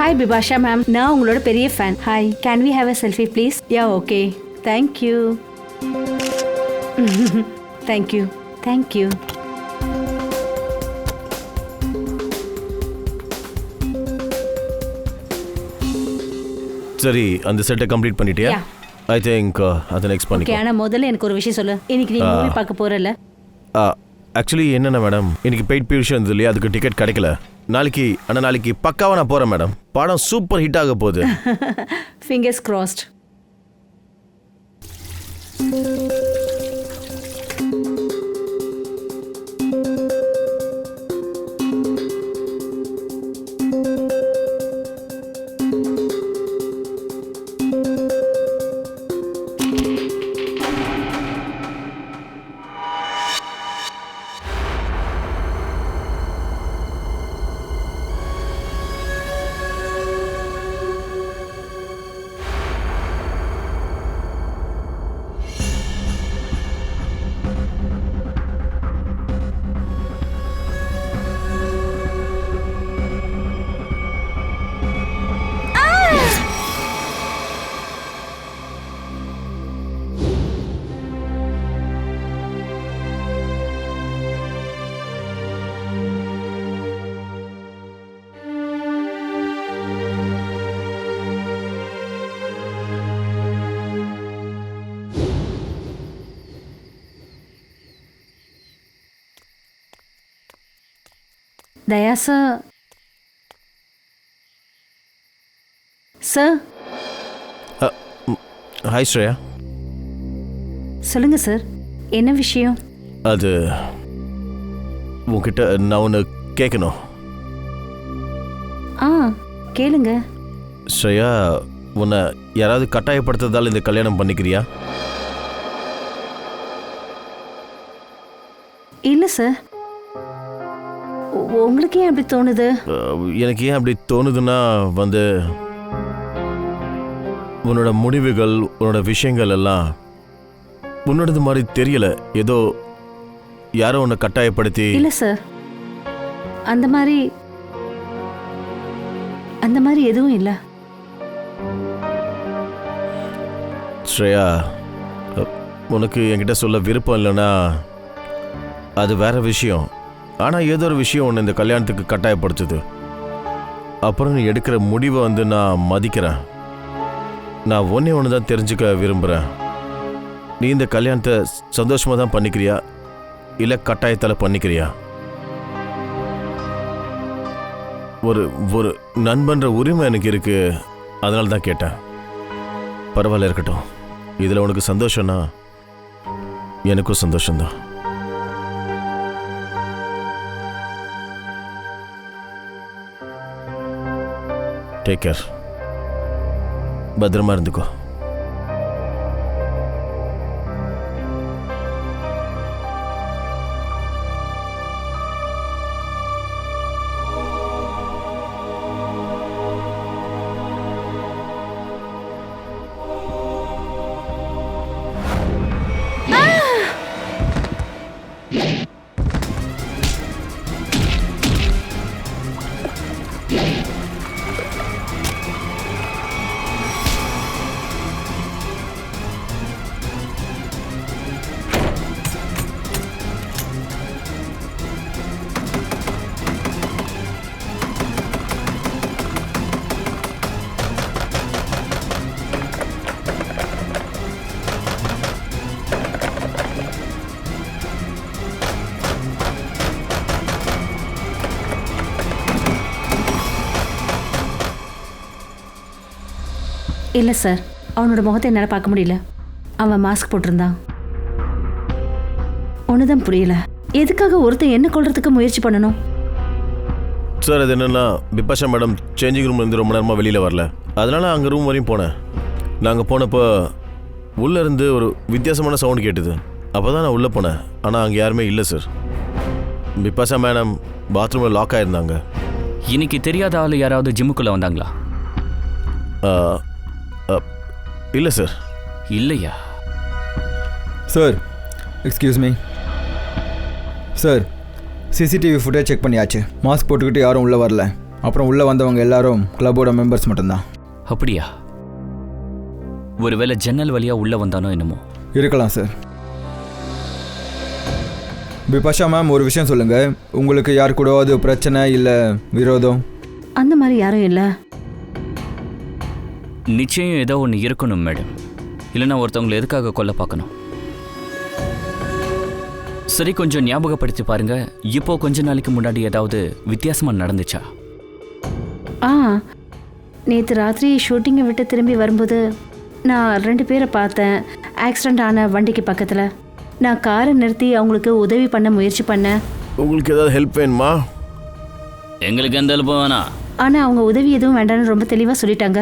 Hi Bibasha ma'am, நான் உங்களோட பெரிய fan. Hi, can we have a selfie please? Yeah, okay. Thank you. Thank you. Thank you. சரி, அந்த செட்டை complete பண்ணிட்டியா? ஐ திங்க் அதை நெக்ஸ்ட் பண்ணிக்கோ. ஓகே, ஆனா முதல்ல எனக்கு ஒரு விஷயம் சொல்லு. இன்னைக்கு நீ மூவி பார்க்க போறல? ஆக்சுவலி என்னென்ன மேடம், இன்னைக்கு பெய்ட் பியூஷன் இருந்தது இல்லையா, அதுக்கு டிக்கெட் கிடைக்கல. நாளைக்கு பக்காவா நான் போறேன் மேடம். படம் சூப்பர் ஹிட் ஆக போகுது. Fingers crossed. Daya sir. Sir. Hi Shreya. சொல்லுங்க சார், என்ன விஷயம்? அது உன்கிட்ட நான் ஒன்று கேட்கணும். கேளுங்க. ஸ்ரேயா, உன்னை யாராவது கட்டாயப்படுத்துறதால இந்த கல்யாணம் பண்ணிக்கிறியா? இல்லை சார். உங்களுக்கு ஏன் அப்படி தோணுது? எனக்கு ஏன் அப்படி தோணுதுன்னா உன்னோட முடிவுகள், உன்னோட விஷயங்கள் எல்லாம் உன்னோடது மாதிரி தெரியல. ஏதோ யாரோ உன்னை கட்டாயப்படுத்தி. இல்லை சார், அந்த மாதிரி எதுவும் இல்லை. ஸ்ரேயா, உனக்கு என்கிட்ட சொல்ல விருப்பம் இல்லைன்னா அது வேற விஷயம். ஆனால் ஏதோ ஒரு விஷயம் உன்னை இந்த கல்யாணத்துக்கு கட்டாயப்படுத்துது. அப்புறம் நீ எடுக்கிற முடிவை நான் மதிக்கிறேன். நான் ஒன்று தான் தெரிஞ்சுக்க விரும்புகிறேன். நீ இந்த கல்யாணத்தை சந்தோஷமாக தான் பண்ணிக்கிறியா, இல்லை கட்டாயத்தால் பண்ணிக்கிறியா? ஒரு நண்பன்ற உரிமை எனக்கு இருக்கு, அதனால தான் கேட்டேன். பரவாயில்ல, இருக்கட்டும். இதில் உனக்கு சந்தோஷம்னா எனக்கும் சந்தோஷம்தான். Take care. பத்திரமா இருந்துக்கோ. இல்லை சார், அவனோட முகத்தை என்னால் பார்க்க முடியல. அவன் மாஸ்க் போட்டிருந்தான். ஒன்றுதான் புரியல, எதுக்காக ஒருத்தன் என்ன கொள்றதுக்கு முயற்சி பண்ணணும்? சார், அது என்னென்னா, பிபாஷா மேடம் சேஞ்சிங் ரூம்லேருந்து ரொம்ப நேரமாக வெளியில் வரல. அதனால் அங்கே ரூம் வரையும் போனேன். நாங்கள் போனப்போ உள்ளேருந்து ஒரு வித்தியாசமான சவுண்ட் கேட்டுது. அப்போ தான் நான் உள்ளே போனேன். ஆனால் அங்கே யாருமே இல்லை சார். பிபாஷா மேடம் பாத்ரூமில் லாக் ஆகிருந்தாங்க. இன்னைக்கு தெரியாத ஆள் யாராவது ஜிம்முக்குள்ளே வந்தாங்களா? இல்லை சார். இல்லையா? Sir, excuse me sir. CCTV footage check பண்ணியாச்சு. மாஸ்க் போட்டுக்கிட்டு யாரும் உள்ளே வரல. அப்புறம் உள்ளே வந்தவங்க எல்லாரும் கிளப்போட மெம்பர்ஸ் மட்டும்தான். அப்படியா? ஒருவேளை ஜன்னல் வழியா உள்ள வந்தானோ என்னமோ. இருக்கலாம் சார். பிபாஷா மேம், ஒரு விஷயம் சொல்லுங்கள். உங்களுக்கு யார் கூடவாது பிரச்சனை இல்லை விரோதம்? அந்த மாதிரி யாரும் இல்லை. நிச்சயம் ஏதோ ஒன்று இருக்கணும் மேடம், இல்லைன்னா ஒருத்தவங்களை எதுக்காக கொல்ல பார்க்கணும்? சரி, கொஞ்சம் ஞாபகப்படுத்தி பாருங்க. இப்போ கொஞ்ச நாளைக்கு முன்னாடி ஏதாவது வித்தியாசமா நடந்துச்சா? நேற்று ராத்திரி ஷூட்டிங்கை விட்டு திரும்பி வரும்போது நான் 2 பேரை பார்த்தேன். ஆக்சிடெண்ட் ஆன வண்டிக்கு பக்கத்தில். நான் காரை நிறுத்தி அவங்களுக்கு உதவி பண்ண முயற்சி பண்ணேன். உங்களுக்கு ஏதாவது ஹெல்ப் வேணுமா? எங்களுக்கு எந்த ஹெல்ப்பும் வேணாம். ஆனால் அவங்க உதவி எதுவும் வேண்டாம்னு ரொம்ப தெளிவாக சொல்லிட்டாங்க.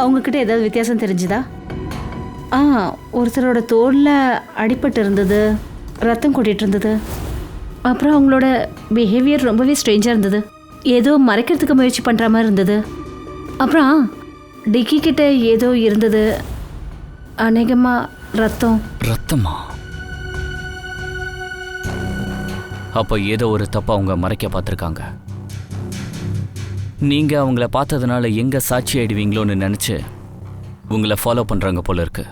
அவங்கக்கிட்ட ஏதாவது வித்தியாசம் தெரிஞ்சுதா? ஒருத்தரோட தோளில் அடிபட்டு இருந்தது, ரத்தம் கொட்டிகிட்டு இருந்தது. அப்புறம் அவங்களோட பிஹேவியர் ரொம்பவே ஸ்ட்ரேஞ்சாக இருந்தது. ஏதோ மறைக்கிறதுக்கு முயற்சி பண்ணுற மாதிரி இருந்தது. அப்புறம் டிக்கி கிட்ட ஏதோ இருந்தது, அநேகமாக ரத்தமா? அப்போ ஏதோ ஒரு தப்பை அவங்க மறைக்க பார்த்துருக்காங்க. நீங்கள் அவங்கள பார்த்ததுனால எங்கே சாட்சி ஆயிடுவீங்களோன்னு நினச்சி உங்களை ஃபாலோ பண்ணுறாங்க போல இருக்கு.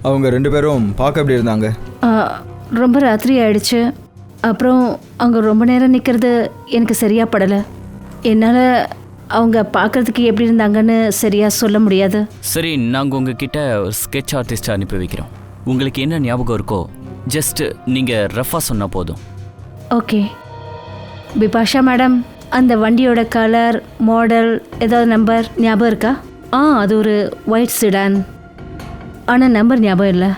அவங்க 2 பேரும் பார்க்க எப்படி இருந்தாங்க? ரொம்ப ராத்திரி ஆயிடுச்சு. அப்புறம் அவங்க ரொம்ப நேரம் நிற்கிறது எனக்கு சரியாக படலை. என்னால் அவங்க பார்க்குறதுக்கு எப்படி இருந்தாங்கன்னு சரியாக சொல்ல முடியாது. சரி, நாங்கள் உங்ககிட்ட ஒரு ஸ்கெட்ச் ஆர்டிஸ்ட்டை அனுப்பி வைக்கிறோம். உங்களுக்கு என்ன ஞாபகம் இருக்கோ ஜஸ்ட் நீங்கள் ரஃபாக சொன்னால் போதும். ஓகே. பிபாஷா மேடம், அந்த வண்டியோட கலர், மாடல், ஏதாவது நம்பர் ஞாபகம் இருக்கா? அது ஒரு ஒயிட் சிடான். ஆனால் நம்பர் ஞாபகம் இல்லை.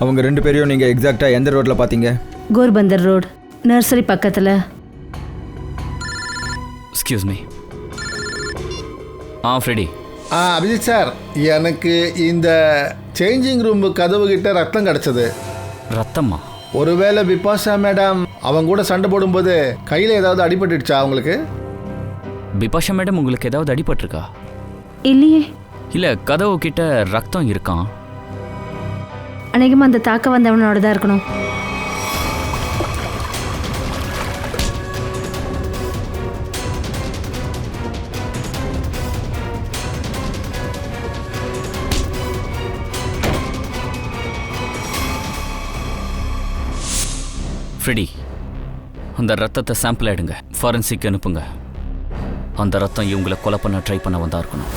அவங்க 2 பேரையும் நீங்கள் எக்ஸாக்டாக எந்த ரோட்டில் பார்த்தீங்க? கோர்பந்தர் ரோடு, நர்சரி பக்கத்தில். Excuse me. Freddy. Abhijit sir, எனக்கு இந்த சேஞ்சிங் ரூம் கதவு கிட்ட ரத்தம் கிடச்சது. ரத்தமா? ஒருவேளை பிபாஷா மேடம் அவங்க கூட சண்டை போடும்போது கையில் ஏதாவது அடிபட்டுடுச்சா அவங்களுக்கு? பிபாஷா மேடம் உங்களுக்கு ஏதாவது அடிபட்டிருக்கா? இல்லையே. இல்லை, கதவு கிட்ட ரத்தம் இருக்கான். அநேகமாக அந்த தாக்க வந்தவனோட தான் இருக்கணும். ஃப்ரெடி, அந்த ரத்தத்தை சாம்பிள் எடுங்க, ஃபாரன்சிக் அனுப்புங்க. அந்த ரத்தம் இவங்களை கொலை பண்ண ட்ரை பண்ண வந்தா இருக்கணும்.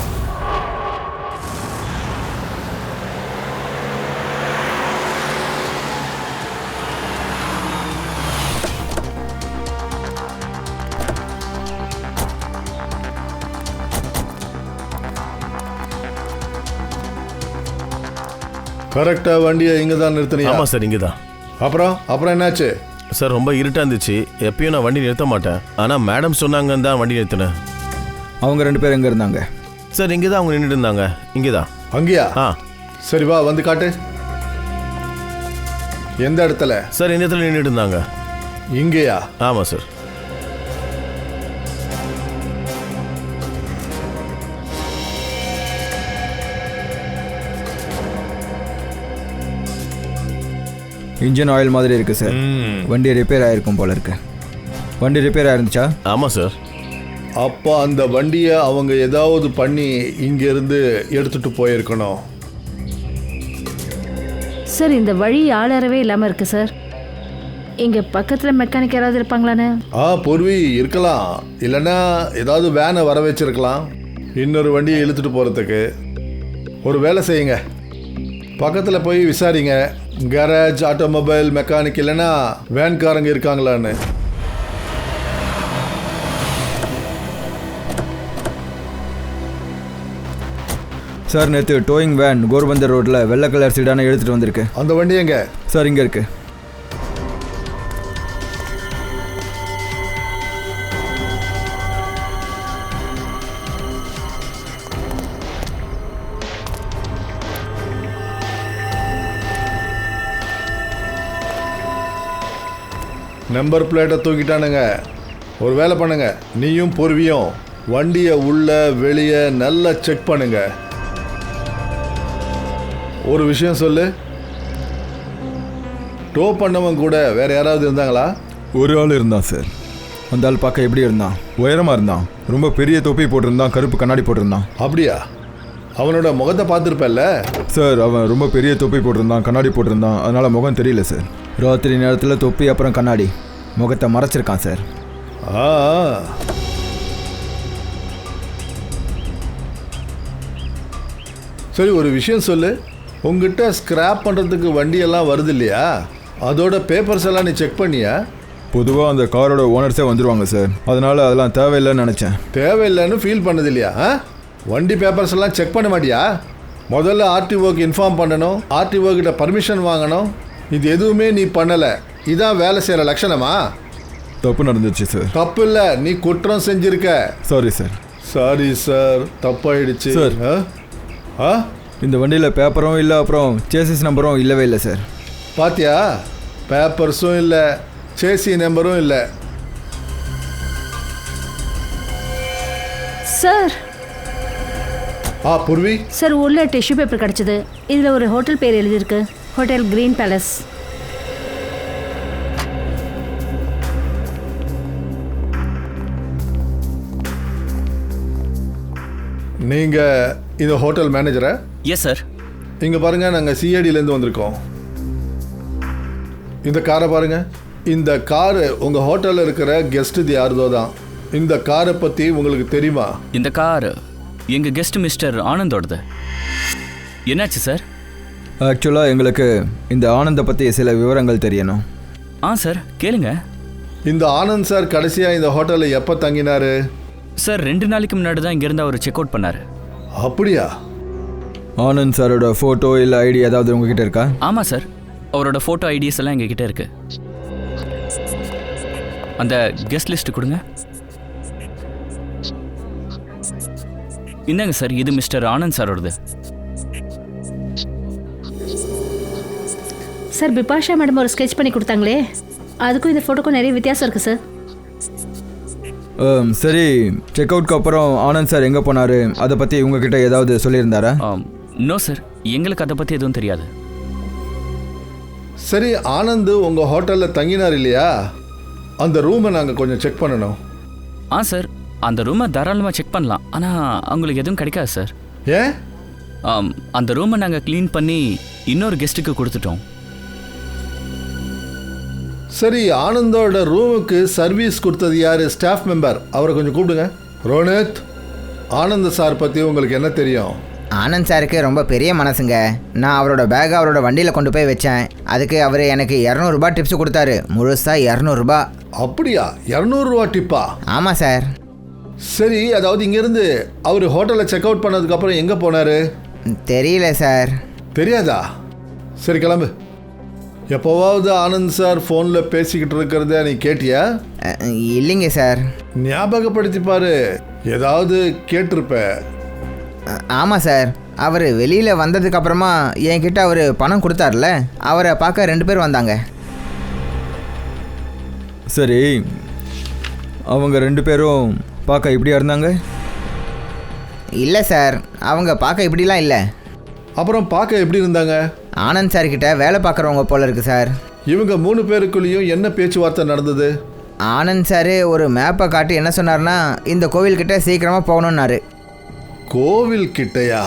கரெக்டாக வண்டியை இங்கே தான் நிறுத்தினீங்க? ஆமாம் சார், இங்கே தான். அப்புறம் என்னாச்சு சார்? ரொம்ப இருட்டாக இருந்துச்சு. எப்பயும் நான் வண்டி நிறுத்த மாட்டேன். ஆனால் மேடம் சொன்னாங்கன்னு தான் வண்டி நிறுத்தினேன். அவங்க 2 பேர் எங்கே இருந்தாங்க? சார், இங்கே தான் அவங்க நின்றுட்டு இருந்தாங்க. இங்கே தான். அங்கேயா? சரி, வா வந்து காட்டு. எந்த இடத்துல? சார், இந்த இடத்துல நின்றுட்டு இருந்தாங்க. இங்கேயா? ஆமாம் சார். இன்ஜின் ஆயில் மாதிரி இருக்குது சார். வண்டி ரிப்பேர் ஆகிருக்கும் போல இருக்கு. வண்டி ரிப்பேர் ஆயிருந்துச்சா? ஆமாம் சார். அப்போ அந்த வண்டியை அவங்க ஏதாவது பண்ணி இங்கேருந்து எடுத்துகிட்டு போயிருக்கணும். சார், இந்த வழி ஆளறவே இல்லாமல் இருக்கு சார். இங்கே பக்கத்தில் மெக்கானிக் யாராவது இருப்பாங்களான்னு? பூர்வி இருக்கலாம். இல்லைன்னா ஏதாவது வேனை வர வச்சிருக்கலாம் இன்னொரு வண்டியை இழுத்துட்டு போகிறதுக்கு. ஒரு வேலை செய்யுங்க, பக்கத்தில் போய் விசாரிங்க, கேரேஜ், ஆட்டோமொபைல் மெக்கானிக் இல்லைன்னா வேன்காரங்க இருக்காங்களான்னு. சார், நேற்று டோயிங் வேன் கோர்பந்தர் ரோட்டில் வெள்ளை கலர் சீடான எடுத்துகிட்டு வந்திருக்கு. அந்த வண்டி எங்க? சார், இங்கே இருக்கு. நம்பர் பிளேட்டை தூக்கிட்டானுங்க. ஒரு வேலை பண்ணுங்க, நீயும் பூர்வியும் வண்டியை உள்ள வெளியே நல்லா செக் பண்ணுங்க. ஒரு விஷயம் சொல்லு, டோ பண்ணவன் கூட வேற யாராவது இருந்தாங்களா? ஒரு ஆள் இருந்தான் சார். அந்த ஆள் பார்க்க எப்படி இருந்தான்? உயரமாக இருந்தான், ரொம்ப பெரிய தொப்பி போட்டிருந்தான், கருப்பு கண்ணாடி போட்டிருந்தான். அப்படியா? அவனோட முகத்தை பார்த்துருப்பல்ல? சார் அவன் ரொம்ப பெரிய தொப்பி போட்டிருந்தான், கண்ணாடி போட்டிருந்தான், அதனால் முகம் தெரியல சார். ராத்திரி நேரத்தில் தொப்பி அப்புறம் கண்ணாடி, முகத்தை மறைச்சிருக்கான் சார். ஆ, சரி, ஒரு விஷயம் சொல்லு. உங்ககிட்ட ஸ்கிராப் பண்ணுறதுக்கு வண்டியெல்லாம் வருது இல்லையா? அதோட பேப்பர்ஸ் எல்லாம் நீ செக் பண்ணியா? பொதுவாக அந்த காரோட ஓனர்ஸே வந்துடுவாங்க சார், அதனால் அதெல்லாம் தேவையில்லைன்னு நினச்சேன். தேவையில்லைன்னு ஃபீல் பண்ணது இல்லையா? வண்டி பேப்பர்ஸ் எல்லாம் செக் பண்ண மாட்டியா? முதல்ல ஆர்டிஓக்கு இன்ஃபார்ம் பண்ணணும், ஆர்டிஓ கிட்ட பர்மிஷன் வாங்கணும். இது எதுவுமே நீ பண்ணலை. இதான் வேலை செய்கிற லட்சணமா? தப்பு நடந்துச்சு சார். தப்பு இல்லை, நீ குற்றம் செஞ்சிருக்க. Sorry sir. சாரி சார், தப்பாயிடுச்சு சார். இந்த வண்டியில் பேப்பரும் இல்லை, அப்புறம் சேசிஸ் நம்பரும் இல்லவே இல்லை சார். பாத்தியா? பேப்பர்ஸும் இல்லை, சேசி நம்பரும் இல்லை. சார் பூர்வி, சார் உள்ள டிஷ்யூ பேப்பர் கிடச்சிது. இதில் ஒரு ஹோட்டல் பேர் எழுதியிருக்கு, ஹோட்டல் கிரீன் பேலஸ். நீங்க இந்த ஹோட்டல் மேனேஜரா? Yes sir. இங்க பாருங்க, நாங்கள் சிஐடியிலேருந்து வந்திருக்கோம். இந்த காரை பாருங்க. இந்த காரு உங்க ஹோட்டலில் இருக்கிற கெஸ்ட் யாருதோ தான். இந்த காரை பற்றி உங்களுக்கு தெரியுமா? இந்த கார் எங்கள் கெஸ்ட் மிஸ்டர் ஆனந்தோடது. என்னாச்சு சார்? ஆக்சுவலாக எங்களுக்கு இந்த ஆனந்தை பற்றி சில விவரங்கள் தெரியணும். சார் கேளுங்க. இந்த ஆனந்த் சார் கடைசியாக இந்த ஹோட்டலில் எப்போ தங்கினாரு? சார் 2 நாளைக்கு முன்னாடி தான் இங்கேருந்து அவர் செக் அவுட் பண்ணார். அப்படியா? ஆனந்த் சாரோட ஃபோட்டோ இல்லை ஐடி ஏதாவது உங்ககிட்ட இருக்கா? ஆமாம் சார், அவரோட ஃபோட்டோ ஐடிஸ் எல்லாம் எங்ககிட்ட இருக்கு. அந்த கெஸ்ட் லிஸ்ட் கொடுங்க. இந்தாங்க சார், இது மிஸ்டர் ஆனந்த் சாரோடது. சார் பிபாஷா மேடம் ஒரு ஸ்கெட்ச் பண்ணி கொடுத்தாங்களே, அதுக்கும் இந்த ஃபோட்டோக்கும் நிறைய வித்தியாசம் இருக்குது சார். சரி, செக் அவுட்க்கு அப்புறம் ஆனந்த் சார் எங்கே போனார், அதை பற்றி உங்ககிட்ட ஏதாவது சொல்லியிருந்தாரா? நோ சார், எங்களுக்கு அதை பற்றி எதுவும் தெரியாது. சரி, ஆனந்த் உங்கள் ஹோட்டலில் தங்கினார் இல்லையா? அந்த ரூமை நாங்கள் கொஞ்சம் செக் பண்ணணும். சார், அந்த ரூமை தாராளமாக செக் பண்ணலாம், ஆனால் அவங்களுக்கு எதுவும் கிடைக்காது சார். ஏன்? அந்த ரூமை நாங்கள் க்ளீன் பண்ணி இன்னொரு கெஸ்ட்டுக்கு கொடுத்துட்டோம். சரி, ஆனந்தோட ரூமுக்கு சர்வீஸ் கொடுத்தது யார்? ஸ்டாஃப் மெம்பர், அவரை கொஞ்சம் கூப்பிடுங்க. ரோனித், ஆனந்த் சார் பற்றி உங்களுக்கு என்ன தெரியும்? ஆனந்த் சாருக்கு ரொம்ப பெரிய மனசுங்க. நான் அவரோட பேக்கை அவரோட வண்டியில் கொண்டு போய் வச்சேன். அதுக்கு அவர் எனக்கு 200 ரூபாய் டிப்ஸ் கொடுத்தாரு. முழுசாக 200 ரூபாய். அப்படியா? 200 ரூபா டிப்பா? ஆமாம் சார். சரி, அதாவது இங்கேருந்து அவர் ஹோட்டலில் செக் அவுட் பண்ணதுக்கப்புறம் எங்கே போனார்? தெரியல சார். தெரியாதா? சரி, கிளம்பு. எப்போவாவது ஆனந்த் சார் ஃபோனில் பேசிக்கிட்டு இருக்கிறத நீ கேட்டியா? இல்லைங்க சார். ஞாபகப்படுத்தி பாரு, ஏதாவது கேட்டிருப்ப. ஆமாம் சார், அவர் வெளியில் வந்ததுக்கப்புறமா என்கிட்ட அவர் பணம் கொடுத்தார்ல, அவரை பார்க்க 2 பேர் வந்தாங்க. சரி, அவங்க 2 பேரும் பார்க்க இப்படியா இருந்தாங்க? இல்லை சார், அவங்க பார்க்க இப்படிலாம் இல்லை. அப்புறம் பார்க்க எப்படி இருந்தாங்க? ஆனந்த் சார்கிட்ட வேலை பார்க்குறவங்க போல இருக்கு சார். இவங்க 3 பேருக்குள்ளேயும் என்ன பேச்சுவார்த்தை நடந்தது? ஆனந்த் சார் ஒரு மேப்பை காட்டி என்ன சொன்னார்னா, இந்த கோவில்கிட்ட சீக்கிரமாக போகணுன்னாரு. கோவில் கிட்டையா?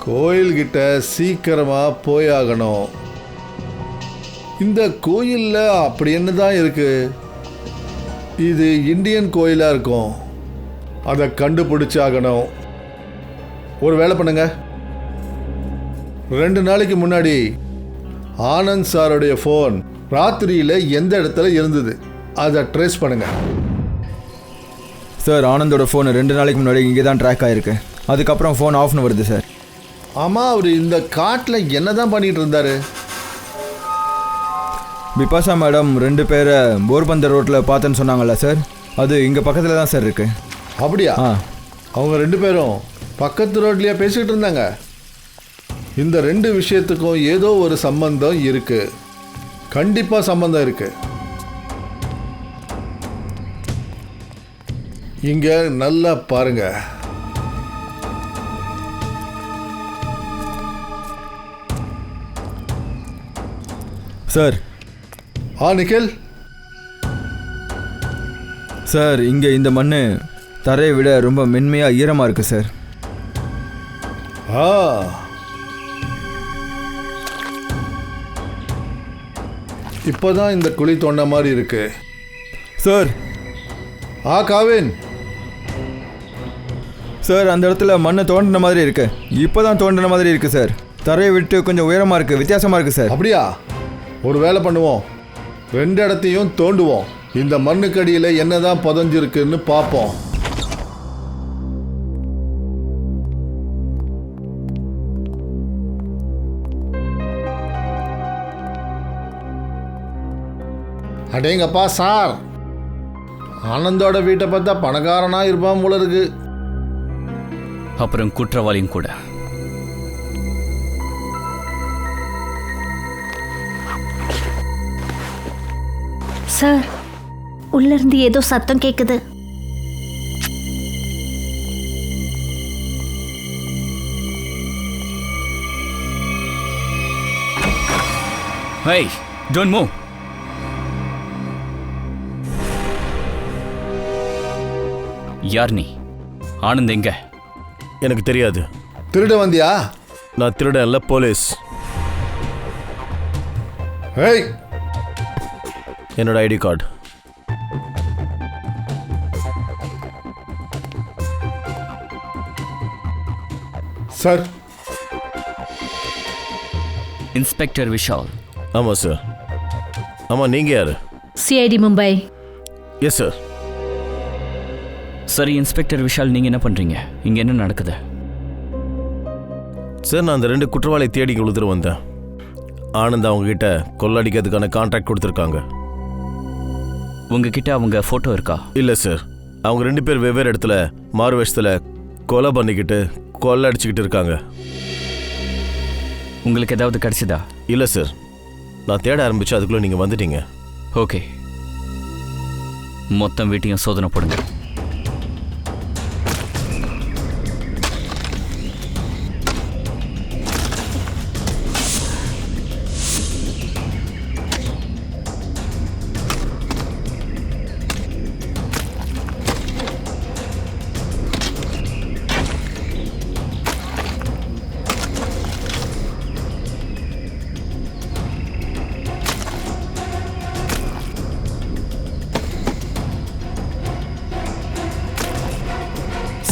கோயில்கிட்ட சீக்கிரமா போயாகணும். இந்த கோயிலில் அப்படி என்னதான் இருக்கு? இது இந்தியன் கோயிலாக இருக்கும், அதை கண்டுபிடிச்சாகணும். ஒரு வேலை பண்ணுங்க, 2 நாளைக்கு முன்னாடி ஆனந்த் சாருடைய ஃபோன் ராத்திரியில் எந்த இடத்துல இருந்தது, அதை ட்ரேஸ் பண்ணுங்க. சார், ஆனந்தோட ஃபோன் 2 நாளைக்கு முன்னாடி இங்கே தான் ட்ராக் ஆகிருக்கு. அதுக்கப்புறம் ஃபோன் ஆஃப்னு வருது சார். ஆமாம், அவர் இந்த காட்டில் என்ன தான் பண்ணிகிட்டு இருந்தார்? பிபாஷா மேடம் 2 பேரை போர்பந்தர் ரோட்டில் பார்த்தேன்னு சொன்னாங்கல்ல சார், அது இங்கே பக்கத்தில் தான் சார் இருக்குது. அப்படியா? அவங்க 2 பேரும் பக்கத்து ரோட்லேயே பேசிக்கிட்டு இருந்தாங்க. இந்த 2 விஷயத்துக்கும் ஏதோ ஒரு சம்பந்தம் இருக்குது, கண்டிப்பாக சம்பந்தம் இருக்குது. இங்கே நல்லா பாருங்க. சார் நிக்கில். சார் இங்கே இந்த மண் தரையை விட ரொம்ப மென்மையாக ஈரமாக இருக்குது சார். இப்போதான் இந்த குழி தோண்ட மாதிரி இருக்கு சார். காவின். சார் அந்த இடத்துல மண்ணை தோண்டின மாதிரி இருக்கு. இப்போ தான் தோண்டின மாதிரி இருக்கு சார். தரையை விட்டு கொஞ்சம் உயரமாக இருக்குது, வித்தியாசமாக இருக்குது சார். அப்படியா? ஒரு வேலை பண்ணுவோம், 2 இடத்தையும் தோண்டுவோம். இந்த மண்ணுக்கு அடியில் என்னதான் புதஞ்சிருக்குன்னு பார்ப்போம். அடேங்கப்பா சார், ஆனந்தோட வீட்டை பார்த்தா பணக்காரனா இருப்பான் போல இருக்கு. அப்புறம் குற்றவாளியும் கூட. சார், உள்ள இருந்து ஏதோ சத்தம் கேக்குது. Hey, don't move. யார் நீ? ஆனந்த் எங்க? எனக்கு தெரியாது. திருட வந்தியா? நான் திருடன் இல்லை, போலீஸ். ஹேய், என்னோட ID card. Sir. Inspector Vishal. ஆமாம் சார். ஆமாம், நீங்கள் யார்? சிஐடி மும்பை. Yes sir. சரி இன்ஸ்பெக்டர் விஷால், நீங்க என்ன பண்றீங்க இங்க? என்ன நடக்குது? சார், நான் அந்த 2 குற்றவாளி தேடி கொடுத்துட்டு வந்தேன். ஆனந்த் அவங்ககிட்ட கொள்ளடிக்கிறதுக்கான கான்ட்ராக்ட் கொடுத்துருக்காங்க. உங்ககிட்ட அவங்க போட்டோ இருக்கா? இல்லை சார், அவங்க 2 பேர் வெவ்வேறு இடத்துல மாறு வேஷத்தில் கொலை பண்ணிக்கிட்டு கொள்ளடிச்சிக்கிட்டு இருக்காங்க. உங்களுக்கு ஏதாவது கிடைச்சதா? இல்லை சார், நான் தேட ஆரம்பிச்சு அதுக்குள்ளே நீங்கள் வந்துட்டீங்க. ஓகே, மொத்தம் வீட்டையும் சோதனை போடுங்க.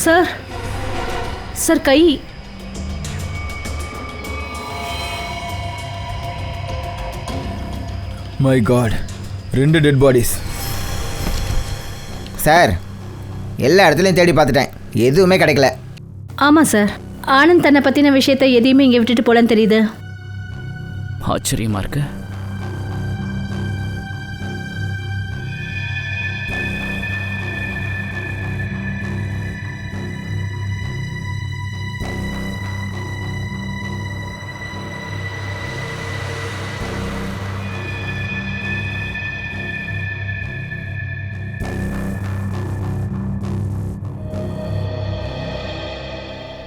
சார், சார் கை. My god, 2 dead bodies. Sir, எல்லா இடத்துலையும் தேடி பார்த்துட்டேன், எதுவுமே கிடைக்கல. ஆமாம் சார், ஆனந்த் தன்னை பற்றின விஷயத்தை எதையுமே இங்கே விட்டுட்டு போலன்னு தெரியுது. ஆச்சரியமா இருக்கு.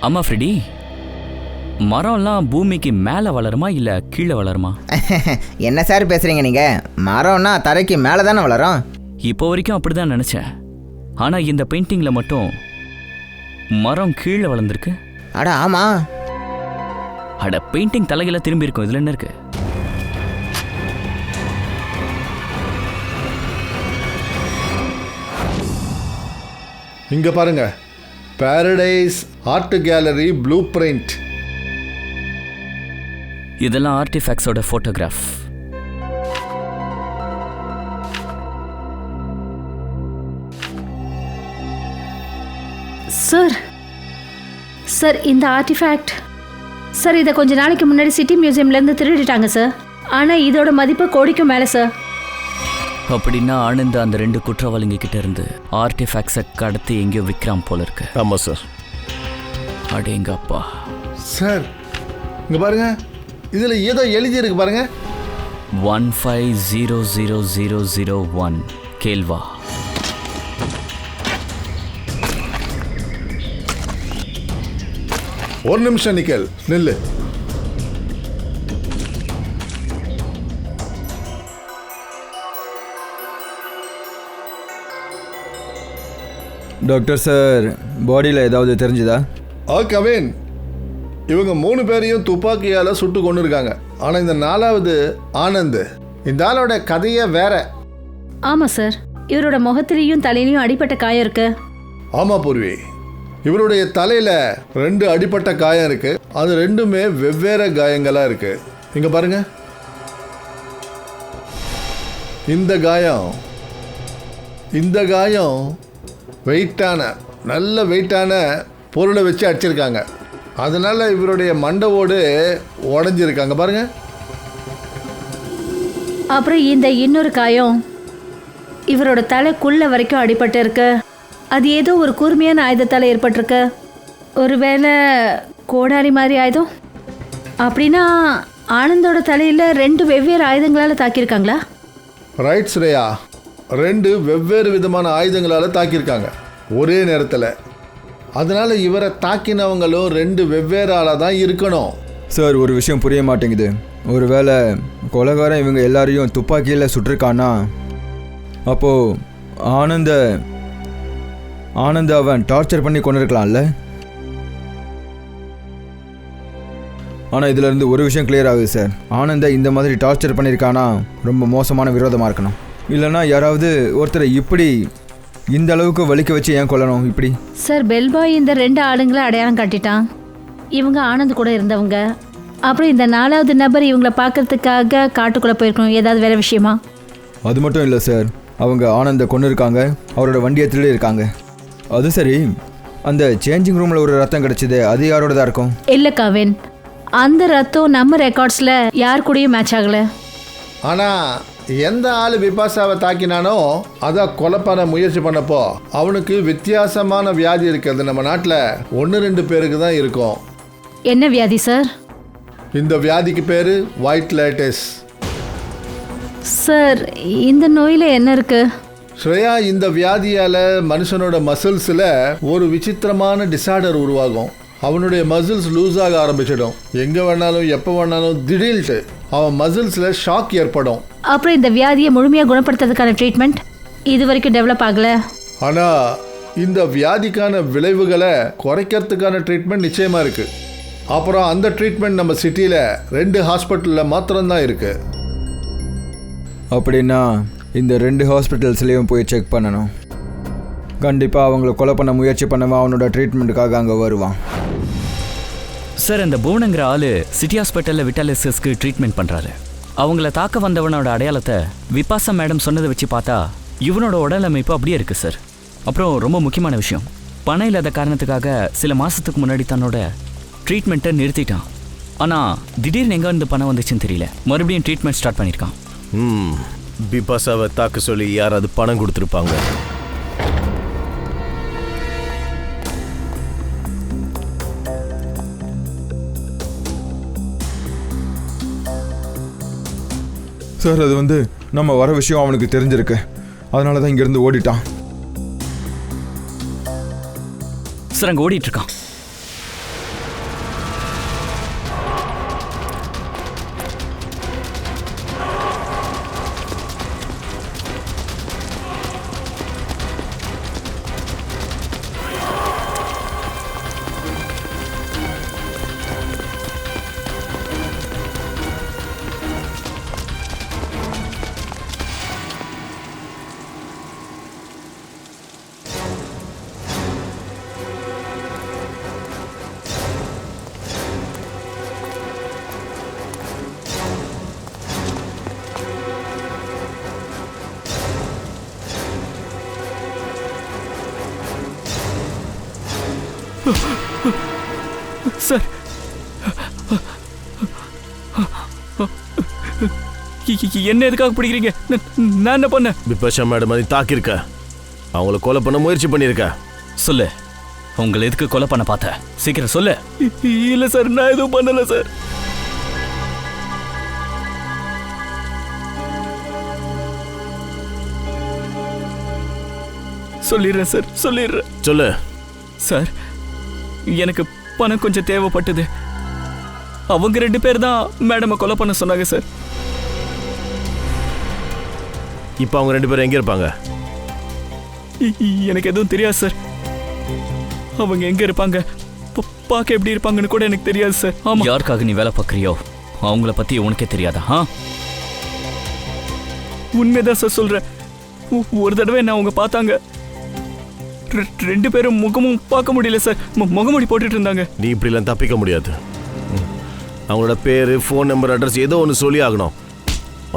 ஆமா ஃப்ரெடி, மரம்லாம் பூமிக்கு மேலே வளருமா இல்லை கீழே வளருமா? என்ன சார் பேசுகிறீங்க நீங்கள்? மரம்னா தரைக்கு மேலே தானே வளரும். இப்போ வரைக்கும் அப்படி தான் நினச்சேன். ஆனால் இந்த பெயிண்டிங்கில் மட்டும் மரம் கீழே வளர்ந்துருக்கு. அட ஆமாம். அட பெயிண்டிங் தலைகளை திரும்பி இருக்கும். இதில் என்ன இருக்கு? இங்க பாருங்க, paradise art gallery blue print. இதெல்லாம் ஆர்டிஃபேக்ட்ஸோட ஃபோட்டோகிராஃப். சார், சார் இந்த ஆர்டிஃபேக்ட், சார் இதை கொஞ்ச நாளைக்கு முன்னாடி சிட்டி மியூசியம்லேருந்து திருடிட்டாங்க சார். ஆனால் இதோட மதிப்பு கோடிக்கும் மேலே சார். அப்படின்னா ஆனந்த் அந்த 2 குற்றவாளிங்க கிட்ட இருந்து ஆர்டிஃபேக்ட்ஸை கடத்தி எங்கேயோ விற்கிறான் போல இருக்கு. ஆமாம் சார். அடேங்கப்பா. சார் இங்க பாருங்க, இதுல ஏதோ எழுதி இருக்கு பாருங்க. 15000001 கேல்வா. ஒரு நிமிஷம் நிக்கல், நில்லு. டாக்டர் சார், பாடியில் ஏதாவது தெரிஞ்சுதா? கவின், இவங்க 3 பேரையும் துப்பாக்கியால் சுட்டு கொண்டு இருக்காங்க. ஆனால் இந்த 4வது ஆனந்த், இந்த ஆளோட கதையே வேற. ஆமாம் சார், இவரோட முகத்திலையும் தலையிலையும் அடிப்பட்ட காயம் இருக்கு. ஆமாம் பூர்வி, இவருடைய தலையில் 2 அடிப்பட்ட காயம் இருக்கு. அது 2மே வெவ்வேறு காயங்களாக இருக்கு. இங்கே பாருங்க, இந்த காயம் நல்ல வெயிட்டான பொருளை வச்சு அடிச்சிருக்காங்க. அதனால இவருடைய மண்டவோடு உடஞ்சிருக்காங்க பாருங்க. அப்புறம் இந்த இன்னொரு காயம் இவரோட தலைக்குள்ள வரைக்கும் அடிபட்டு இருக்கு. அது ஏதோ ஒரு கூர்மையான ஆயுதத்தால் ஏற்பட்டிருக்கு. ஒருவேளை கோடாரி மாதிரி ஆயுதம். அப்படின்னா ஆனந்தோட தலையில் 2 வெவ்வேறு ஆயுதங்களால் தாக்கியிருக்காங்களா? ரைட் ஸ்ரேயா, 2 வெவ்வேறு விதமான ஆயுதங்களால் தாக்கியிருக்காங்க ஒரே நேரத்தில். அதனால இவரை தாக்கினவங்களும் 2 வெவ்வேறு ஆளாக தான் இருக்கணும். சார், ஒரு விஷயம் புரிய மாட்டேங்குது. ஒருவேளை கொலைகாரன் இவங்க எல்லாரையும் துப்பாக்கியில் சுட்டிருக்கானா, அப்போது ஆனந்த அவன் டார்ச்சர் பண்ணி கொண்டு இருக்கலாம்ல. ஆனால் இதிலேருந்து ஒரு விஷயம் கிளியர் ஆகுது சார். ஆனந்த இந்த மாதிரி டார்ச்சர் பண்ணியிருக்கானா ரொம்ப மோசமான விரோதமாக இருக்கணும். இல்லைன்னா யாராவது ஒருத்தரை இப்படி இந்த அளவுக்கு வலிக்க வச்சு ஏன் கொல்லணும் இப்படி? சார், பெல்பாய் இந்த 2 ஆளுங்களை அடையாளம் காட்டிட்டான். இவங்க ஆனந்த் கூட இருந்தவங்க. அப்புறம் இந்த 4வது நபர் இவங்கள பார்க்கறதுக்காக காட்டுக்குள்ளே போயிருக்கணும். ஏதாவது வேற விஷயமா? அது மட்டும் இல்லை சார், அவங்க ஆனந்த கொண்டு இருக்காங்க, அவரோட வண்டியை திருடி இருக்காங்க. அது சரி, அந்த சேஞ்சிங் ரூமில் ஒரு ரத்தம் கிடச்சிது, அது யாரோட தான் இருக்கும்? இல்லை கவின், அந்த ரத்தம் நம்ம ரெக்கார்ட்ஸில் யார் கூடயும் மேட்ச் ஆகலை. ஆனால் எந்த ஆள் பிபாசாவை தாக்கினானோ அதை கொலை பண்ண முயற்சி பண்ணப்போ அவனுக்கு வித்தியாசமான வியாதி இருக்கிறது. நம்ம நாட்டில் 1-2 பேருக்கு தான் இருக்கும். என்ன வியாதி சார்? இந்த வியாதிக்கு பேர் ஒயிட் லேட்டஸ். சார், இந்த நோயில் என்ன இருக்கு? ஸ்ரேயா, இந்த வியாதியால் மனுஷனோட மசில்ஸில் ஒரு விசித்திரமான டிசார்டர் உருவாகும். அவனுடைய மசில்ஸ் லூஸ் ஆக ஆரம்பிச்சிடும். எங்கே வேணாலும் எப்போ வேணாலும் திடீர்னு அவன் மசில்ஸில் ஷாக் ஏற்படும். அப்புறம் இந்த வியாதியை முழுமையாக குணப்படுத்துறதுக்கான ட்ரீட்மெண்ட் இது வரைக்கும் டெவலப் ஆகலை. ஆனால் இந்த வியாதிக்கான விளைவுகளை குறைக்கிறதுக்கான ட்ரீட்மெண்ட் நிச்சயமாக இருக்குது. அப்புறம் அந்த ட்ரீட்மெண்ட் நம்ம சிட்டியில் 2 ஹாஸ்பிட்டலில் மாத்திரம்தான் இருக்குது. அப்படின்னா இந்த 2 ஹாஸ்பிட்டல்ஸ்லேயும் போய் செக் பண்ணணும். கண்டிப்பாக அவங்கள கொலை பண்ண முயற்சி பண்ணவன் அவனோட ட்ரீட்மெண்ட்டுக்காக அங்கே வருவான். சார், அந்த புவனங்கிற ஆளு சிட்டி ஹாஸ்பிட்டலில் விட்டாலிசஸ்க்கு ட்ரீட்மெண்ட் பண்ணுறாரு. அவங்கள தாக்க வந்தவனோட அடையாளத்தை விபாசா மேடம் சொன்னதை வச்சு பார்த்தா இவனோட உடல் அமைப்பு அப்படியே இருக்குது சார். அப்புறம் ரொம்ப முக்கியமான விஷயம், பணம் இல்லாத காரணத்துக்காக சில மாதத்துக்கு முன்னாடி தன்னோட ட்ரீட்மெண்ட்டை நிறுத்திட்டான். ஆனால் திடீர்னு எங்கே இருந்து பணம் வந்துச்சுன்னு தெரியல, மறுபடியும் ட்ரீட்மெண்ட் ஸ்டார்ட் பண்ணியிருக்கான். பிபாசாவை தாக்க சொல்லி யாராவது பணம் கொடுத்துருப்பாங்க. சார், அது நம்ம வர விஷயம் அவனுக்கு தெரிஞ்சிருக்கு, அதனால தான் இங்கேருந்து ஓடிட்டான். சார், அங்கே ஓடிட்டு இருக்கான். சார், என்ன எதுக்காக பிடிக்கிறீங்க? நான் என்ன பண்ண? பிபாஷா மேடம் அதை தாக்கியிருக்க, அவங்கள கொலை பண்ண முயற்சி பண்ணியிருக்க. சொல்லு, உங்களை எதுக்கு கொலை பண்ண பார்த்த? சீக்கிரம் சொல்லு. இல்லை சார், நான் எதுவும் பண்ணல சார். சொல்லிடுறேன் சார், சொல்லிடுறேன். சொல்லு. சார், எனக்கு பணம் கொஞ்சம் தேவைப்பட்டது. அவங்க 2 பேர் தான் மேடமை கொலை பண்ண சொன்னாங்க சார். இப்போ அவங்க 2 பேரும் எங்கே இருப்பாங்க? எனக்கு எதுவும் தெரியாது சார். அவங்க எங்க இருப்பாங்க, பார்க்க எப்படி இருப்பாங்கன்னு கூட எனக்கு தெரியாது சார். ஆமா, யாருக்காக நீ வேலை பார்க்குறியோ அவங்கள பத்தி உனக்கே தெரியாதா? உண்மைதான் சார் சொல்றேன். ஒரு தடவை என்ன அவங்க பார்த்தாங்க. ரெண்டு பேரும் முகமும் பார்க்க முடியல சார். முகமூடி போட்டுட்டு இருந்தாங்க. நீ இப்படிலாம் தப்பிக்க முடியாது. அவங்களோட பேர், ஃபோன் நம்பர், அட்ரஸ் ஏதோ ஒன்று சொல்லி ஆகணும்.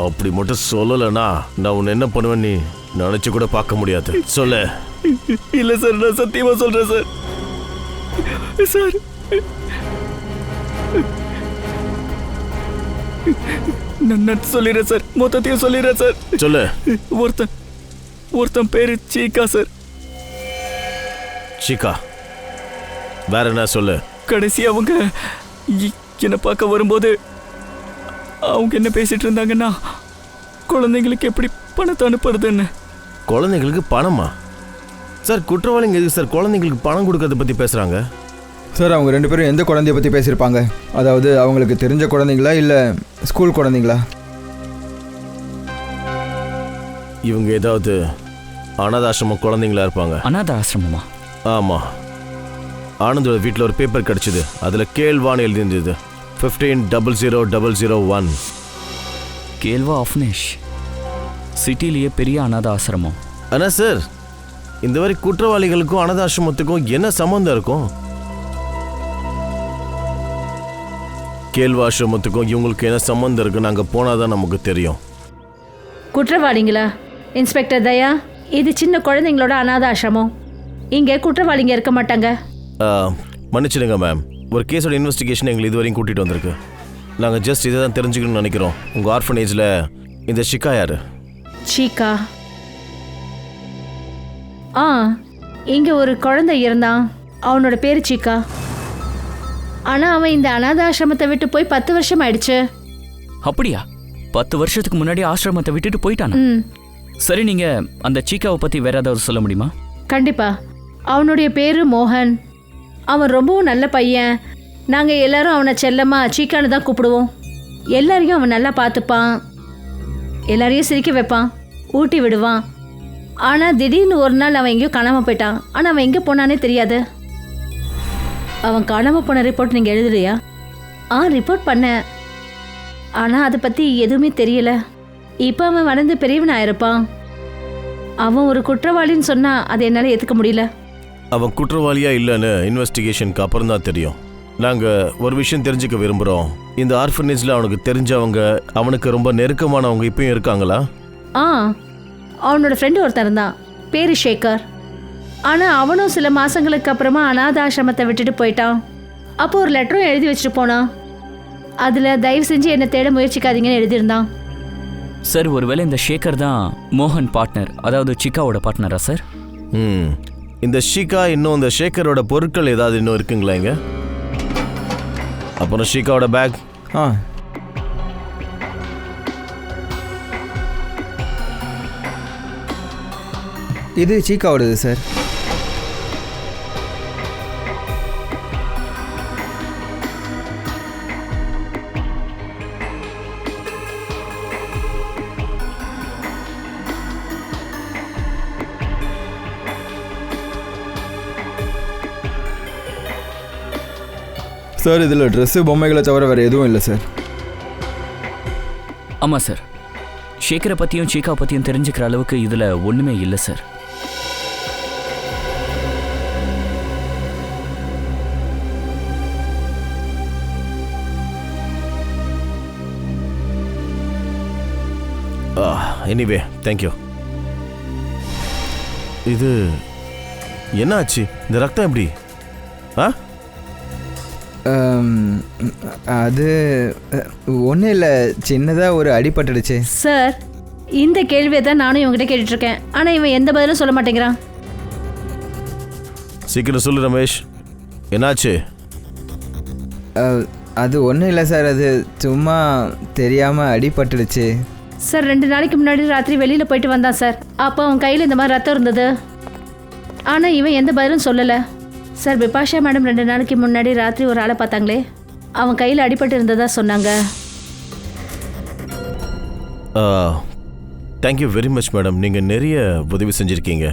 அப்படி மட்டும் சொல்லலைன்னா நான் உன்னை என்ன பண்ணுவேன் நீ நினச்சி கூட பார்க்க முடியாது. சொல்லு. இல்லை சார், நான் சத்தியமா சொல்றேன் சார். சார் நான் சொல்லிடுறேன் சார், மொத்தத்தையும் சொல்லிடுறேன் சார். சொல்லு. ஒருத்தன் பேரு சீக்கா சார். சீக்கா? வேற என்ன சொல்லு. கடைசி அவங்க என்னை பார்க்க வரும்போது அவங்க என்ன பேசிட்டு இருந்தாங்கன்னா, குழந்தைங்களுக்கு எப்படி பணத்தை அனுப்புறதுன்னு. குழந்தைங்களுக்கு பணமா? சார் குற்றவாளிங்க எதுக்கு சார் குழந்தைங்களுக்கு பணம் கொடுக்கறத பற்றி பேசுகிறாங்க? சார் அவங்க ரெண்டு பேரும் எந்த குழந்தைய பற்றி பேசியிருப்பாங்க? அதாவது அவங்களுக்கு தெரிஞ்ச குழந்தைங்களா இல்லை ஸ்கூல் குழந்தைங்களா? இவங்க ஏதாவது அனாதாசிரமம் குழந்தைங்களா இருப்பாங்க. அனாத ஆசிரமமா? ஆமாம். ஆனந்தோட வீட்டில் ஒரு பேப்பர் கிடச்சிது. அதில் கேள்வான்னு எழுதியிருந்தது. 150001. கேள்வா ஆஃப்னேஷ் சிட்டிலேயே பெரிய அனாத ஆசிரமம். ஆனால் சார் இந்த மாதிரி குற்றவாளிகளுக்கும் அனாதாசிரமத்துக்கும் என்ன சம்மந்தம் இருக்கும்? கேள்வாசிரமத்துக்கும் இவங்களுக்கு என்ன சம்மந்தம் இருக்குன்னு அங்கே போனால் தான் நமக்கு தெரியும். குற்றவாளிங்களா? இன்ஸ்பெக்டர் தயா, இது சின்ன குழந்தைங்களோட அனாத ஆசிரமம். இங்கே குற்றவாளிங்க இருக்க மாட்டாங்க. மன்னிச்சிடுங்க மேம், ஒரு கேஸோட இன்வெஸ்டிகேஷன் எங்களை இதுவரையும் கூட்டிகிட்டு வந்திருக்கு. நாங்கள் ஜஸ்ட் இதை தான் தெரிஞ்சுக்கணும்னு நினைக்கிறோம். உங்கள் ஆர்ஃபனேஜில் இந்த ஷிக்கா யார்? சீக்கா? இங்கே ஒரு குழந்தை இருந்தான். அவனோட பேர் சீக்கா. ஆனால் அவன் இந்த அனாத ஆசிரமத்தை விட்டு போய் 10 வருஷம் ஆயிடுச்சு. அப்படியா? 10 வருஷத்துக்கு முன்னாடி ஆசிரமத்தை விட்டுட்டு போயிட்டானா? சரி, நீங்க அந்த சீக்காவை பத்தி வேற ஏதாவது சொல்ல முடியுமா? கண்டிப்பா. அவனுடைய பேரு மோகன். அவன் ரொம்பவும் நல்ல பையன். நாங்கள் எல்லாரும் அவனை செல்லம்மா சீக்கான்னு தான் கூப்பிடுவோம். எல்லாரையும் அவன் நல்லா பார்த்துப்பான். எல்லாரையும் சிரிக்க வைப்பான், ஊட்டி விடுவான். ஆனால் திடீர்னு ஒரு நாள் அவன் எங்கேயோ காணாமல் போயிட்டான். ஆனால் அவன் எங்கே போனானே தெரியாது. அவன் காணாமல் போன ரிப்போர்ட் நீங்கள் எழுதுறியா? ரிப்போர்ட் பண்ணேன். ஆனால் அதை பற்றி எதுவுமே தெரியல. இப்போ அவன் வளர்ந்து பெரியவனாக இருப்பான். அவன் ஒரு குற்றவாளின்னு சொன்னால் அதை என்னால் ஏற்றுக்க முடியல. அவன் குற்றவாளியா இல்லைன்னு இன்வெஸ்டிகேஷனுக்கு அப்புறம் தான் தெரியும். நாங்கள் ஒரு விஷயம் தெரிஞ்சுக்க விரும்புகிறோம். இந்த ஆர்ஃபனேஜில் அவனுக்கு தெரிஞ்சவங்க, அவனுக்கு ரொம்ப நெருக்கமானவங்க இப்பயும் இருக்காங்களா? அவனோட ஃப்ரெண்டு ஒருத்தர் இருந்தான், பேரு சேகர். ஆனால் அவனும் சில மாதங்களுக்கு அப்புறமா அனாதாசிரமத்தை விட்டுட்டு போயிட்டான். அப்போ ஒரு லெட்டரும் எழுதி வச்சுட்டு போனான். அதில் தயவு செஞ்சு என்னை தேட முயற்சிக்காதீங்கன்னு எழுதியிருந்தான். சார், ஒருவேளை இந்த சேகர் தான் மோகன் பார்ட்னர், அதாவது சிக்காவோட பார்ட்னரா சார்? இந்த ஷீகா இன்னும் இந்த சேகரோட பொருட்கள் ஏதாவது இன்னும் இருக்குங்களா இங்க? அப்புறம் ஷீகாவோட பேக்? இது சீக்காவோடது சார். சார் இதில் ட்ரெஸ்ஸு, பொம்மைகளை தவிர வேறு எதுவும் இல்லை சார். ஆமாம் சார், சேகரை பற்றியும் சீக்கா பற்றியும் தெரிஞ்சுக்கிற அளவுக்கு இதில் ஒன்றுமே இல்லை சார். Anyway thank you. இது என்ன ஆச்சு? இந்த ரத்தம் எப்படி? அது ஒன்றும் இல்லை, சின்னதாக ஒரு அடிபட்டுடுச்சு சார். இந்த கேள்வியை தான் நானும் இவங்ககிட்ட கேட்டுட்ருக்கேன். ஆனால் இவன் எந்த பதிலும் சொல்ல மாட்டேங்கிறான். சீக்கிரம் சொல்லு ரமேஷ், என்னாச்சு? அது ஒன்றும் இல்லை சார், அது சும்மா தெரியாமல் அடிபட்டுடுச்சு சார். 2 நாளைக்கு முன்னாடி ராத்திரி வெளியில் போயிட்டு வந்தான் சார். அப்போ அவன் கையில் இந்த மாதிரி ரத்தம் இருந்தது. ஆனால் இவன் எந்த பதிலும் சொல்லலை சார். பிபாஷா மேடம் 2 நாளைக்கு முன்னாடி ராத்திரி ஒரு ஆளை பார்த்தாங்களே, அவன் கையில் அடிபட்டு இருந்ததா சொன்னாங்க. தேங்க்யூ வெரி மச் மேடம், நீங்கள் நிறைய உதவி செஞ்சுருக்கீங்க.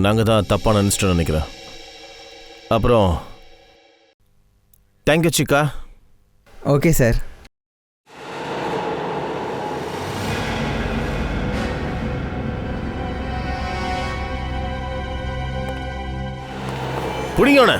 நாங்கள் தான் தப்பாக நினச்சிட்டோம் நினைக்கிறேன். அப்புறம் தேங்க்யூ சிக்கா. Okay sir. பிடிங்கண்ணே.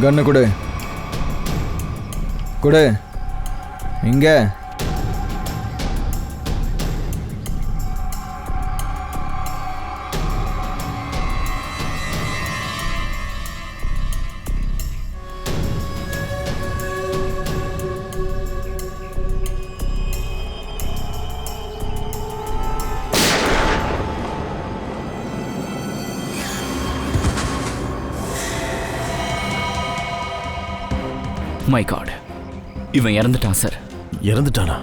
கண்ணு கொடு. கொடு. இங்கே. மை காட், இவன் இறந்துட்டான் சார். இறந்துட்டானா?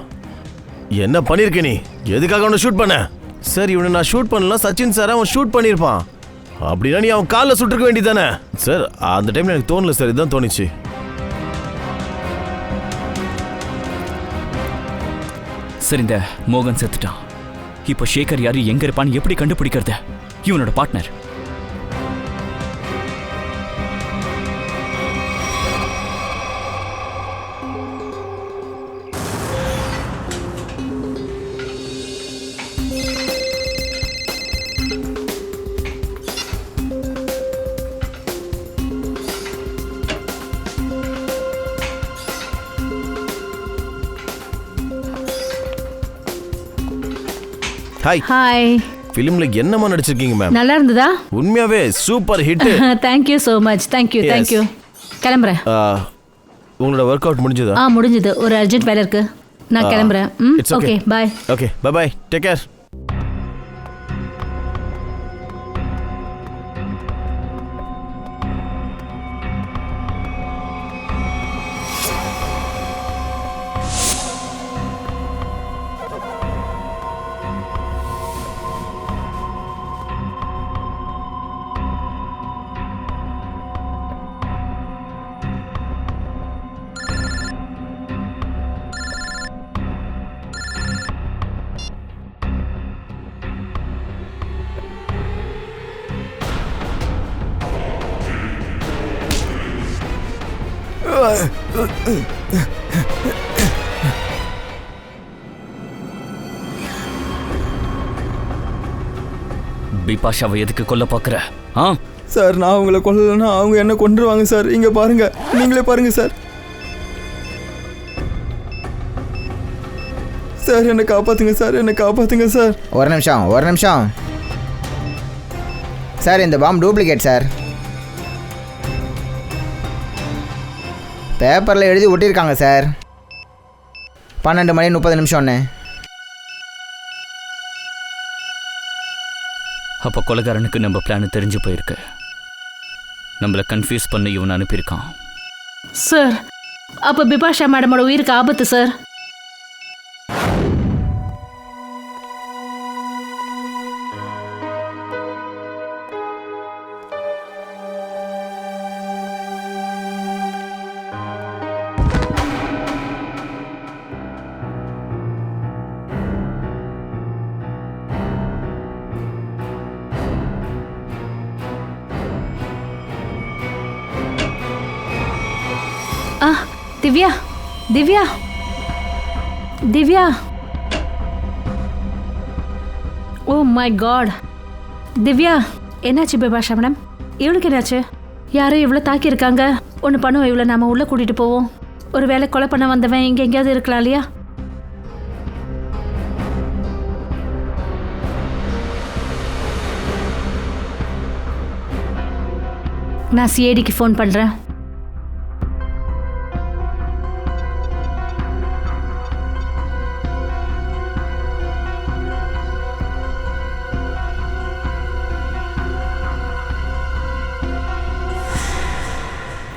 என்ன பண்ணியிருக்க நீ? எதுக்காக அவனை ஷூட் பண்ண? சார், இவனை நான் ஷூட் பண்ணலாம், சச்சின் சார் அவன் ஷூட் பண்ணியிருப்பான். அப்படின்னா நீ அவன் காலில் சுட்டுருக்க வேண்டியதானே? சார், அந்த டைமில் எனக்கு தோணல சார், இதுதான் தோணுச்சு. சார், இந்த மோகன் செத்துட்டான். இப்போ சேகர் யாரு, எங்க இருப்பான்னு எப்படி கண்டுபிடிக்கிறது? இவனோட பார்ட்னர். ஹாய். ஹாய். ஃபிலிம்ல என்னமா நடிச்சிருக்கீங்க மேம்? நல்லா இருந்ததா? உண்மையாவே super hit. Thank you so much. Thank you. Thank you. கிளம்புறேன். உங்களோட ஒர்க் அவுட் முடிஞ்சதா? முடிஞ்சது. ஒரு அர்ஜென்ட் வேலை இருக்கு, நான் கிளம்புறேன். Okay, bye. Okay, bye bye. Take care. பிபாஷாவை எதுக்கு கொல்ல பார்க்குற? ஆ சார், நான் அவங்கள கொல்லலைன்னா அவங்க என்ன கொண்டுருவாங்க சார். இங்கே பாருங்க, நீங்களே பாருங்க சார். சார், என்னை காப்பாற்றுங்க சார், என்னை காப்பாற்றுங்க சார். ஒரு நிமிஷம் சார், இந்த பாம் டூப்ளிகேட் சார். பேப்பரில் எழுதி ஒட்டியிருக்காங்க சார். 12:30 அப்போ கொலைகாரனுக்கு நம்ம பிளான் தெரிஞ்சு போயிருக்கு. நம்மளை கன்ஃபியூஸ் பண்ணி இவன் அனுப்பியிருக்கான். சார், அப்போ பிபாஷா மேடமோட உயிருக்கு ஆபத்து sir. Divya, Divya, Divya. Oh my god. Divya, என்னாச்சு பிபாஷா மேடம்? இவளுக்கு என்னாச்சு? யாரும் இவ்வளோ தாக்கியிருக்காங்க. ஒன்று பண்ணுவோம், இவ்வளோ நாம உள்ளே கூட்டிகிட்டு போவோம். ஒரு வேளை கொலை பண்ண வந்தவன் இங்கே எங்கேயாவது இருக்கலாம் இல்லையா? நான் சிஐடிக்கு ஃபோன் பண்ணுறேன்.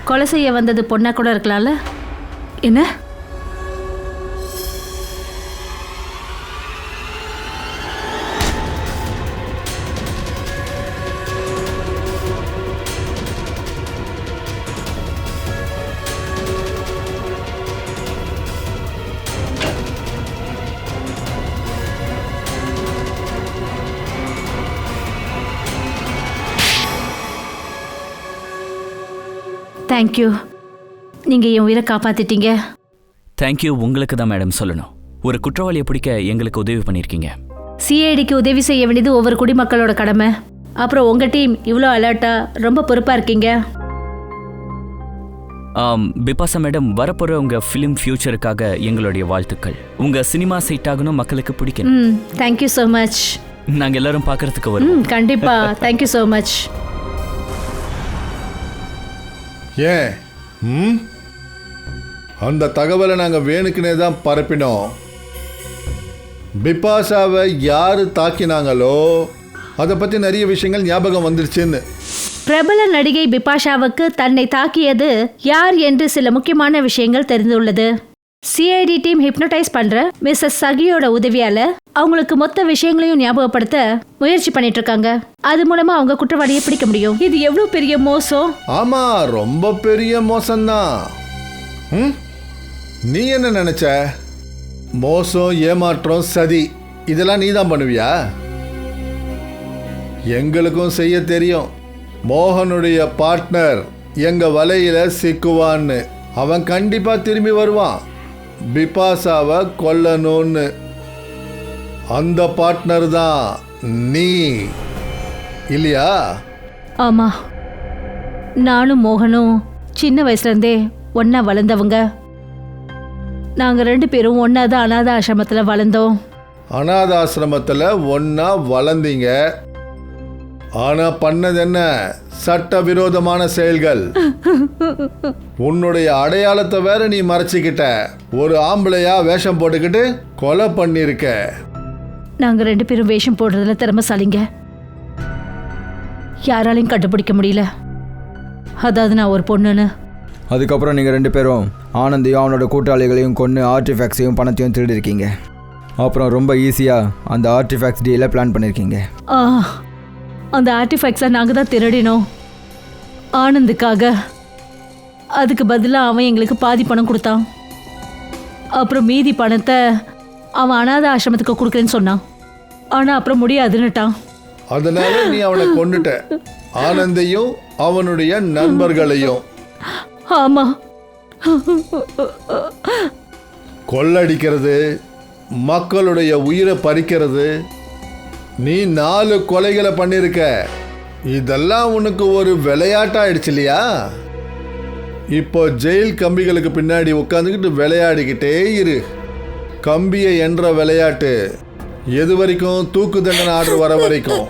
கொலை செய்ய வந்தது பொண்ணா கூட இருக்கலாம்ல? என்ன? தேங்க்யூ, நீங்கள் என் உயிரை காப்பாற்றிட்டீங்க. தேங்க்யூ உங்களுக்கு தான் மேடம் சொல்லணும். ஒரு குற்றவாளியை பிடிக்க எங்களுக்கு உதவி பண்ணியிருக்கீங்க. சிஐடிக்கு உதவி செய்ய வேண்டியது ஒவ்வொரு குடிமக்களோட கடமை. அப்புறம் உங்கள் டீம் இவ்வளோ அலர்ட்டாக ரொம்ப பொறுப்பாக இருக்கீங்க. பிபாசா மேடம், வரப்போகிற உங்கள் ஃபிலிம் ஃபியூச்சருக்காக எங்களுடைய வாழ்த்துக்கள். உங்கள் சினிமா சைட் ஆகணும், மக்களுக்கு பிடிக்கணும். Thank you so much. நாங்கள் எல்லாரும் பார்க்கறதுக்கு வரோம். கண்டிப்பாக. Thank you so much. ஏன் அந்த தகவலை நாங்கள் வேணுக்குனே தான் பரப்பினோம். பிபாஷாவை யார் தாக்கினாங்களோ அதை பற்றி நிறைய விஷயங்கள் ஞாபகம் வந்துருச்சுன்னு. பிரபல நடிகை பிபாஷாவுக்கு தன்னை தாக்கியது யார் என்று சில முக்கியமான விஷயங்கள் தெரிந்துள்ளது. சிஐடி டீம் ஹிப்னோடைஸ் பண்ற மிஸ்ஸஸ் சகியோட உதவியால அவங்களுக்கு மொத்த விஷயங்களையும் ஞாபகப்படுத்த முயற்சி பண்ணிட்டு இருக்காங்க. அது மூலமா அவங்க குற்றவாளியை பிடிக்க முடியும். இது எவ்வளவு பெரிய மோசம்! ஆமா, ரொம்ப பெரிய மோசம்தான். நீ என்ன நினைச்ச? மோசம், ஏமாற்றம், சதி இதெல்லாம் நீ தான் பண்ணுவியா? எங்களுக்கும் செய்ய தெரியும். மோகனுடைய பார்ட்னர் எங்க வலையில சிக்குவான்னு. அவன் கண்டிப்பா திரும்பி வருவான் பிபாஷாவை கொல்லணும்னு. அந்த பார்ட்னர் தான் நீ, இல்லையா? ஆமா, நானும் மோகனும் சின்ன வயசுல இருந்தே ஒன்னா வளர்ந்தவங்க. நாங்க 2 பேரும் ஒன்னா தான் அநாத ஆசிரமத்துல வளர்ந்தோம். அநாத ஆசிரமத்துல ஒன்னா வளர்ந்தீங்க. ஆனா பண்ணது என்ன? சட்டவிரோதமான செயல்கள். உன்னுடைய அடையாளத்தை வேற நீ மறைச்சிக்கிட்ட. ஒரு ஆம்பளையா வேஷம் போட்டுக்கிட்டு கொலை பண்ணிருக்க. நாங்க 2 பேரும் வேஷம் போடுறதுல திறமைசாலிங்க. யாராலையும் கண்டுபிடிக்க முடியல. அதாவது நான் ஒரு பொண்ணுன்னு. அதுக்கப்புறம் நீங்கள் 2 பேரும் ஆனந்தையும் அவனோட கூட்டாளிகளையும் கொன்று ஆர்டிஃபேக்ட்ஸையும் பணத்தையும் திருடிருக்கீங்க. அப்புறம் ரொம்ப ஈஸியாக அந்த ஆர்டிஃபேக்ட்ஸ் டீலை பிளான் பண்ணியிருக்கீங்க. அந்த ஆர்டிஃபேக்ட்ஸை நாங்கள் தான் திருடினோம் ஆனந்துக்காக. அதுக்கு பதிலாக அவன் எங்களுக்கு பாதி பணம் கொடுத்தான். அப்புறம் மீதி பணத்தை அவன் அநாத ஆசிரமத்துக்கு கொடுக்குறேன்னு சொன்னான். ஆனால் அப்புறம் முடியாதுன்னுட்டான். அதனால நீ அவனை கொண்டுட்ட, ஆனந்தையும் அவனுடைய நண்பர்களையும். ஆமாம், கொள்ளடிக்கிறது, மக்களுடைய உயிரை பறிக்கிறது, நீ 4 கொலைகளை பண்ணியிருக்க. இதெல்லாம் உனக்கு ஒரு விளையாட்டாயிடுச்சு இல்லையா? இப்போ ஜெயில் கம்பிகளுக்கு பின்னாடி உட்காந்துக்கிட்டு விளையாடிக்கிட்டே இரு. கம்பியை என்ற விளையாட்டு எது வரைக்கும்? தூக்கு தண்டனை ஆர்டர் வர வரைக்கும்.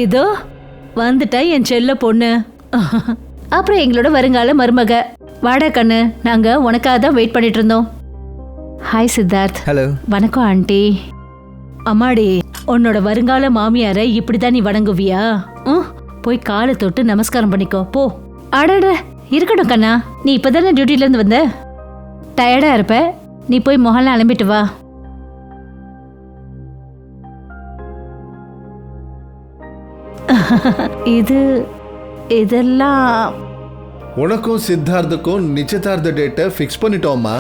இதோ வந்துட்டா என் செல்ல பொண்ணு. அப்புறம் எங்களோட வருங்கால மருமக. வாடா கண்ணு, நாங்க உனக்காக தான் வெயிட் பண்ணிட்டு இருந்தோம். ஹாய் சித்தார்த். ஹலோ. வணக்கம் ஆண்டி. அம்மாடி, உன்னோட வருங்கால மாமியாரை இப்படிதான் நீ வணங்குவியா? போய் காலை தொட்டு நமஸ்காரம் பண்ணிக்கோ போ. அடட, இருக்கட்டும் கண்ணா, நீ இப்பதானே டியூட்டில இருந்து வந்த, டயர்டா இருப்ப. நீ போய் முகலாம் அலம்பிட்டு வா. இதெல்லாம் உனக்கும் சித்தார்த்துக்கும் நிச்சயதார்த்த டேட்டை ஃபிக்ஸ் பண்ணிட்டோம்மா.